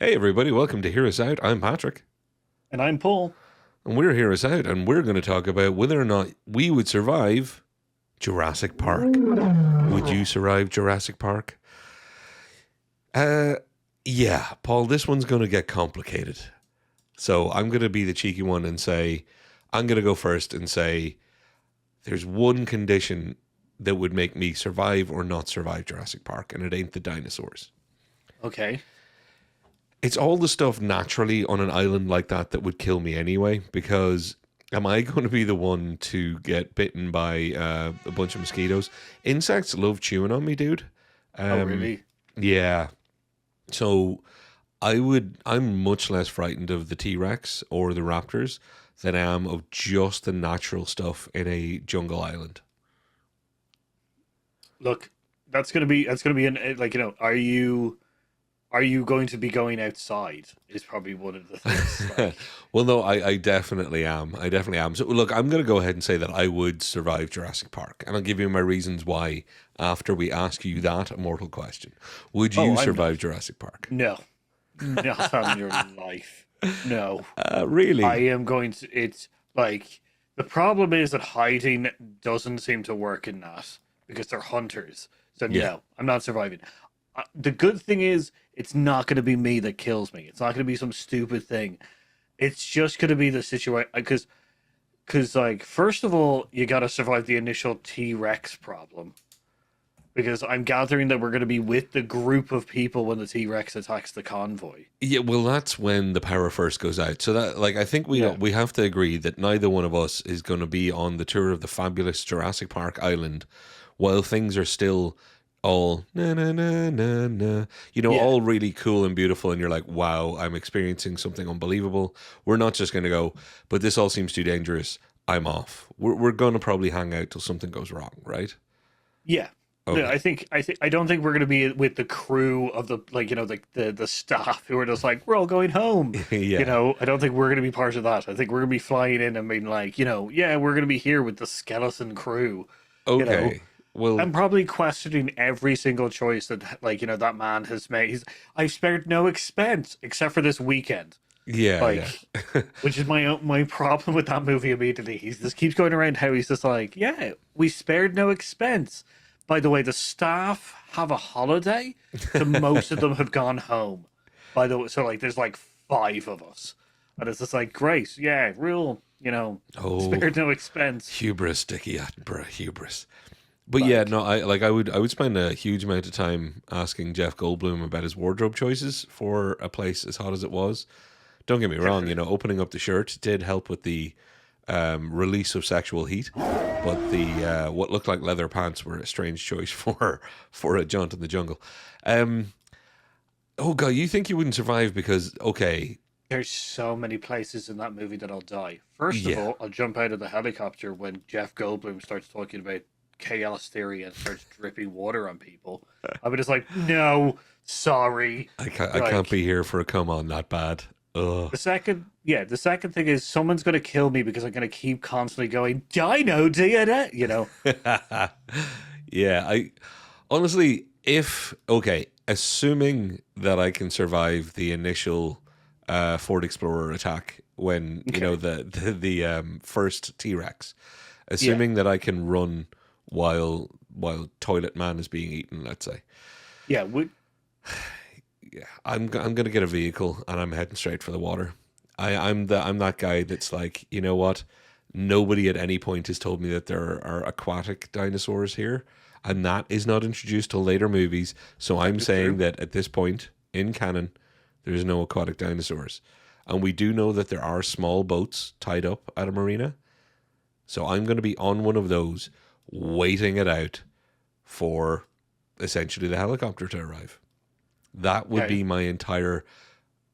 Hey everybody, welcome to Hear Us Out. I'm Patrick. And I'm Paul. And we're Hear Us Out, and we're going to talk about whether or not we would survive Jurassic Park. Would you survive Jurassic Park? Uh yeah, Paul, this one's going to get complicated. So I'm going to be the cheeky one and say I'm going to go first and say there's one condition that would make me survive or not survive Jurassic Park, and it ain't the dinosaurs. Okay. It's all the stuff naturally on an island like that would kill me anyway, because am I going to be the one to get bitten by a bunch of mosquitoes? Insects love chewing on me, dude. Oh, Um, really? yeah. So I'm much less frightened of the T-Rex or the raptors than I am of just the natural stuff in a jungle island. Look, that's gonna be an like are you going to be going outside? Is probably one of the things. Like, Well, no, I definitely am. I definitely am. So, look, I'm going to go ahead and say that I would survive Jurassic Park. And I'll give you my reasons why after we ask you that immortal question. Would you oh, I'm not. survive Jurassic Park? No, not on your life. No, I Really? am going to. It's like the problem is that hiding doesn't seem to work in that because they're hunters. So Yeah. no, I'm not surviving. The good thing is, it's not going to be me that kills me. It's not going to be some stupid thing. It's just going to be the situation because like first of all, you got to survive the initial T Rex problem because I'm gathering that we're going to be with the group of people when the T Rex attacks the convoy. Yeah, well, that's when the power first goes out. So that, like, I think Yeah, we have to agree that neither one of us is going to be on the tour of the fabulous Jurassic Park island while things are still all na na na na na, yeah, all really cool and beautiful, and you're like, wow, I'm experiencing something unbelievable. We're not just going to go, but this all seems too dangerous. I'm off. We're going to probably hang out till something goes wrong, right? yeah. Yeah, Okay. I don't think we're going to be with the crew of the like the staff who are just like we're all going home. Yeah. I don't think we're going to be part of that. I think we're going to be flying in and being like, yeah, we're going to be here with the skeleton crew. You know, Okay. Well, I'm probably questioning every single choice that that man has made. I've spared no expense except for this weekend. yeah, yeah. Like, which is my problem with that movie immediately. He just keeps going around how he's just like, yeah, we spared no expense. By the way, the staff have a holiday, so most of them have gone home. By the way, so like there's like five of us. And it's just like, great, yeah, real, Oh, spared no expense. hubris, Dickie Attenborough, hubris. But yeah, Like, no, I would spend a huge amount of time asking Jeff Goldblum about his wardrobe choices for a place as hot as it was. Don't get me wrong, opening up the shirt did help with the release of sexual heat, but the what looked like leather pants were a strange choice for a jaunt in the jungle. Um, oh god, you think you wouldn't survive because okay, there's so many places in that movie that I'll die. First of yeah, all, I'll jump out of the helicopter when Jeff Goldblum starts talking about chaos theory and starts dripping water on people. I'll be just like, no, sorry. I can't Like be here for a come on that bad. Ugh. the second thing is someone's gonna kill me because I'm gonna keep constantly going, Dino DNA, Yeah, I honestly, if okay, assuming that I can survive the initial Ford Explorer attack when Okay. the first T Rex, Yeah. assuming that I can run while Toilet Man is being eaten, let's say, Yeah. yeah, I'm gonna get a vehicle and I'm heading straight for the water. I'm that guy that's like, you know what? Nobody at any point has told me that there are aquatic dinosaurs here, and that is not introduced till later movies. So That I'm is true. saying that at this point in canon, there's no aquatic dinosaurs, and we do know that there are small boats tied up at a marina. So I'm going to be on one of those, waiting it out for essentially the helicopter to arrive. That would Okay. be my entire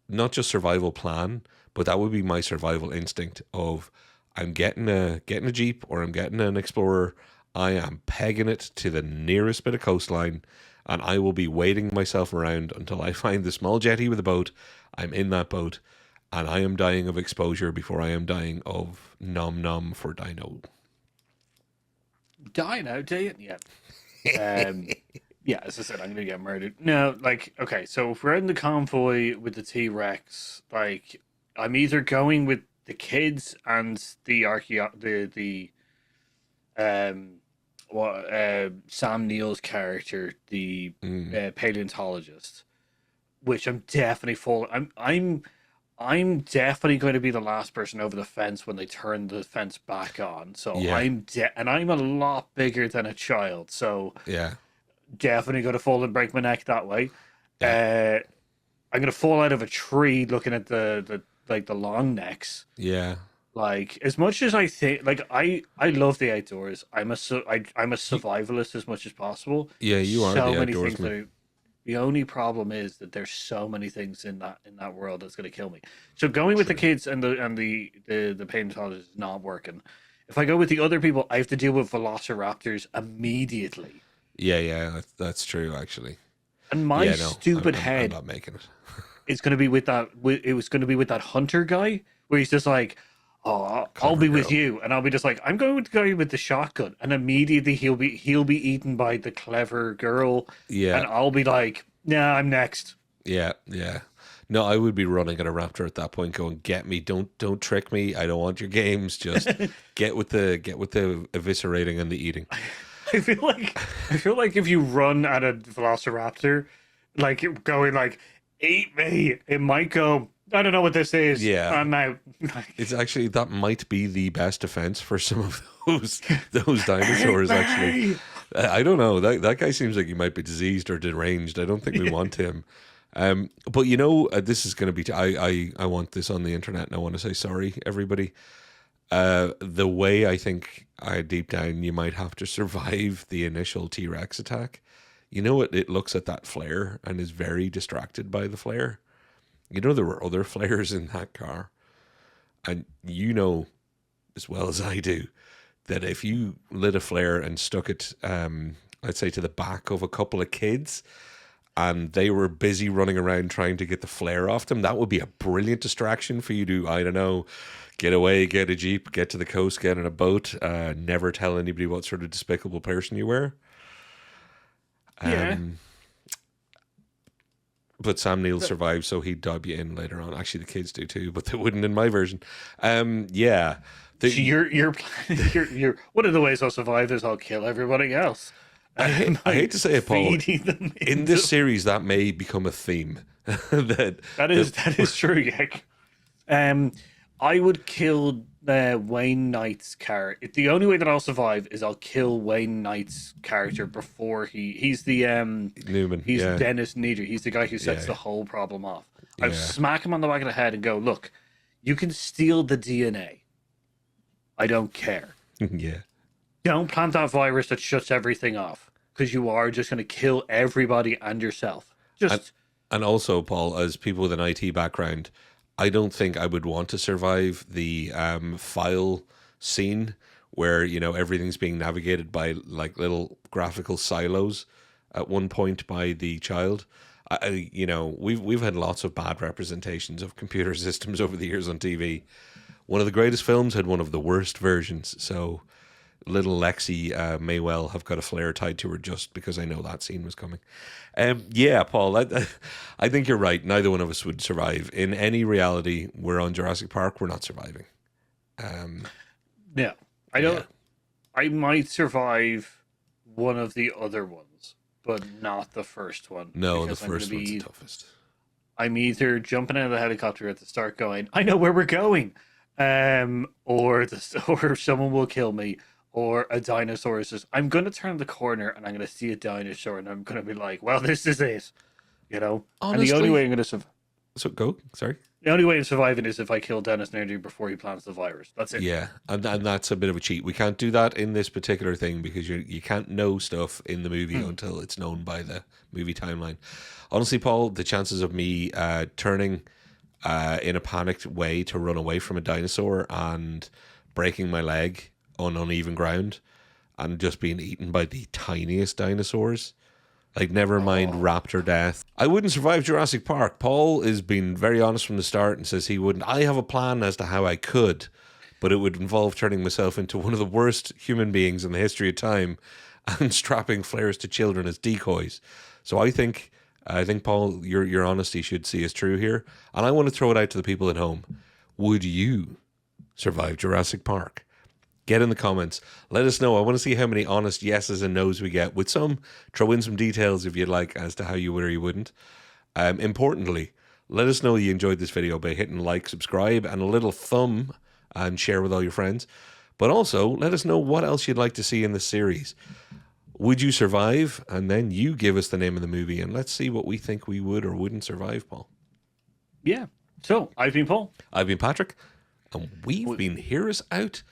not just survival plan, but that would be my survival instinct of I'm getting a Jeep or I'm getting an Explorer. I am pegging it to the nearest bit of coastline and I will be waiting myself around until I find the small jetty with a boat. I'm in that boat and I am dying of exposure before I am dying of nom nom for dino. Dino DNA. Yeah. Um Yeah, as I said, I'm gonna get murdered. No, like, okay, so if we're in the convoy with the T Rex, like, I'm either going with the kids and the um what Sam Neill's character, the Mm. paleontologist, which I'm definitely full. I'm definitely going to be the last person over the fence when they turn the fence back on. So Yeah, and I'm a lot bigger than a child, so yeah, definitely going to fall and break my neck that way. yeah, I'm going to fall out of a tree looking at the like the long necks. yeah. Like as much as I think, like I love the outdoors. I'm a You, survivalist as much as possible. yeah, you are So the many things that outdoorsman. the only problem is that there's so many things in that world that's going to kill me. So going with the True. kids and the paleontologist is not working. If I go with the other people, I have to deal with velociraptors immediately. Yeah, yeah, that's true actually. And my Yeah, no, stupid I'm head not making it. is going to be with that. It was going to be with that hunter guy, where he's just like, "Oh, I'll Clever be with girl. you," and I'll be just like, "I'm going with the guy with the shotgun," and immediately he'll be eaten by the clever girl, Yeah, and I'll be like, "Nah, I'm next." yeah, yeah. No, I would be running at a raptor at that point, going, "Get me! Don't trick me! I don't want your games. Just get with the eviscerating and the eating." I feel like if you run at a velociraptor, like going like, "Eat me," it might go. I don't know what this is. Yeah, I'm out. it's actually that might be the best defense for some of those Eat dinosaurs. Actually, me. I don't know. That guy seems like he might be diseased or deranged. I don't think we want him. But you know, this is going to be. I want this on the internet, and I want to say sorry, everybody. The way I think deep down you might have to survive the initial T Rex attack. You know, it looks at that flare and is very distracted by the flare. You know, there were other flares in that car, and you know as well as I do that if you lit a flare and stuck it, let's say, to the back of a couple of kids, and they were busy running around trying to get the flare off them, that would be a brilliant distraction for you to, I don't know, get away, get a Jeep, get to the coast, get in a boat, never tell anybody what sort of despicable person you were. Yeah. Um, but Sam Neill survived, so he'd dub you in later on. Actually, the kids do too, but they wouldn't in my version. Yeah. So The, you're one of the ways I'll survive is I'll kill everybody else. I hate to say it, Paul. Feeding them In into... this series, that may become a theme. that that is true, Yak. Um, I would kill Wayne Knight's character. The only way that I'll survive is I'll kill Wayne Knight's character before he's the Newman. he's Yeah, Dennis Needer. He's the guy who sets yeah, the whole problem off. I would yeah, smack him on the back of the head and go, "Look, you can steal the DNA. I don't care. yeah. Don't plant that virus that shuts everything off because you are just going to kill everybody and yourself. And Just and also, Paul, as people with an IT background, I don't think I would want to survive the file scene where everything's being navigated by like little graphical silos at one point by the child. We've had lots of bad representations of computer systems over the years on TV. One of the greatest films had one of the worst versions. So little Lexi may well have got a flare tied to her just because I know that scene was coming. Yeah, Paul, I think you're right. Neither one of us would survive. In any reality, we're on Jurassic Park, we're not surviving. Um, no, I yeah. don't. I might survive one of the other ones, but not the first one No, the because I'm going to first one's the be. toughest. I'm either jumping out of the helicopter at the start, going, "I know where we're going," or someone will kill me, or a dinosaur is just. I'm going to turn the corner and I'm going to see a dinosaur, and I'm going to be like, "Well, this is it," you know. And the only way Honestly, I'm going to survive. so go. Sorry. The only way of surviving is if I kill Dennis Nerdy before he plants the virus. That's it. Yeah, and that's a bit of a cheat. We can't do that in this particular thing because you can't know stuff in the movie until it's known by the movie timeline. Honestly, Paul, the chances of me turning in a panicked way to run away from a dinosaur and breaking my leg on uneven ground and just being eaten by the tiniest dinosaurs. Like, never mind Oh, raptor death. I wouldn't survive Jurassic Park. Paul has been very honest from the start and says he wouldn't. I have a plan as to how I could, but it would involve turning myself into one of the worst human beings in the history of time and strapping flares to children as decoys. So I think Paul, your honesty should see us true here, and I want to throw it out to the people at home. Would you survive Jurassic Park? Get in the comments. Let us know. I want to see how many honest yeses and nos we get. With some, throw in some details if you'd like as to how you would or you wouldn't. Importantly, let us know you enjoyed this video by hitting like, subscribe, and a little thumb, and share with all your friends. But also, let us know what else you'd like to see in this series. Would you survive? And then you give us the name of the movie, and let's see what we think we would or wouldn't survive, Paul. Yeah. So, I've been Paul. I've been Patrick, and we've been Hear Us Out